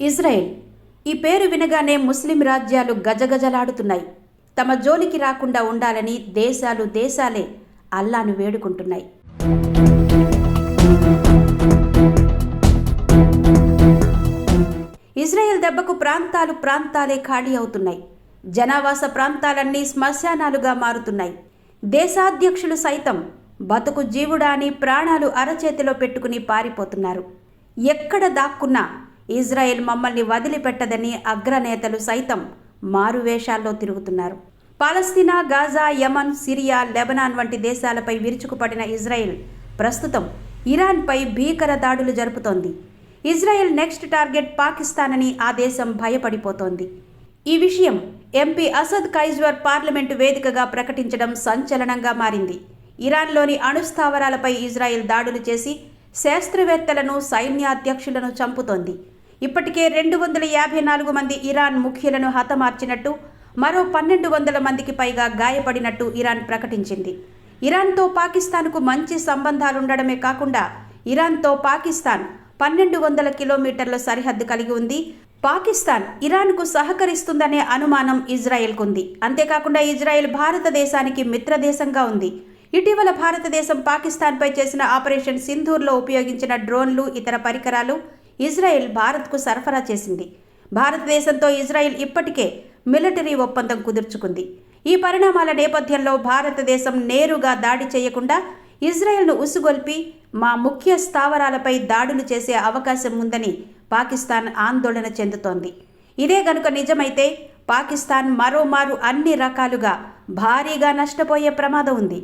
Israel ఈ పేరు వినగానే ముస్లిం రాజ్యాలు గజగజలాడుతున్నాయి. తమ జోలికి రాకుండా ఉండాలని దేశాలే అల్లాను వేడుకుంటున్నాయి. ఇజ్రాయెల్ దెబ్బకు ప్రాంతాలే ఖాళీ అవుతున్నాయి. జనావాస ప్రాంతాలన్నీ శ్మశానాలుగా మారుతున్నాయి. దేశాధ్యక్షులు సైతం బతుకు జీవుడా అని ప్రాణాలు అరచేతిలో పెట్టుకుని పారిపోతున్నారు. ఎక్కడ దాక్కున్నా ఇజ్రాయెల్ మమ్మల్ని వదిలిపెట్టదని అగ్రనేతలు సైతం మారువేషాల్లో తిరుగుతున్నారు. పాలస్తీనా, గాజా, యమన్, సిరియా, లెబనాన్ వంటి దేశాలపై విరుచుకుపడిన ఇజ్రాయెల్ ప్రస్తుతం ఇరాన్పై భీకర దాడులు జరుపుతోంది. ఇజ్రాయెల్ నెక్స్ట్ టార్గెట్ పాకిస్తాన్ అని ఆ దేశం భయపడిపోతోంది. ఈ విషయం ఎంపీ అసద్ కైజ్వర్ పార్లమెంటు వేదికగా ప్రకటించడం సంచలనంగా మారింది. ఇరాన్లోని అణుస్థావరాలపై ఇజ్రాయెల్ దాడులు చేసి శాస్త్రవేత్తలను, సైన్యాధ్యక్షులను చంపుతోంది. ఇప్పటికే 254 మంది ఇరాన్ ముఖ్యులను హతమార్చినట్టు, మరో 1200 మందికి పైగా గాయపడినట్టు ఇరాన్ ప్రకటించింది. ఇరాన్తో పాకిస్తాన్కు మంచి సంబంధాలుండడమే కాకుండా ఇరాన్తో పాకిస్తాన్ 1200 కిలోమీటర్ల సరిహద్దు కలిగి ఉంది. పాకిస్తాన్ ఇరాన్కు సహకరిస్తుందనే అనుమానం ఇజ్రాయెల్కు ఉంది. అంతేకాకుండా ఇజ్రాయెల్ భారతదేశానికి మిత్రదేశంగా ఉంది. ఇటీవల భారతదేశం పాకిస్తాన్పై చేసిన ఆపరేషన్ సింధూర్లో ఉపయోగించిన డ్రోన్లు, ఇతర పరికరాలు ఇజ్రాయెల్ భారత్కు సరఫరా చేసింది. భారతదేశంతో ఇజ్రాయెల్ ఇప్పటికే మిలిటరీ ఒప్పందం కుదుర్చుకుంది. ఈ పరిణామాల నేపథ్యంలో భారతదేశం నేరుగా దాడి చేయకుండా ఇజ్రాయెల్ను ఉసుగొల్పి మా ముఖ్య స్థావరాలపై దాడులు చేసే అవకాశం ఉందని పాకిస్తాన్ ఆందోళన చెందుతోంది. ఇదే గనుక నిజమైతే పాకిస్తాన్ మరోమారు అన్ని రకాలుగా భారీగా నష్టపోయే ప్రమాదం ఉంది.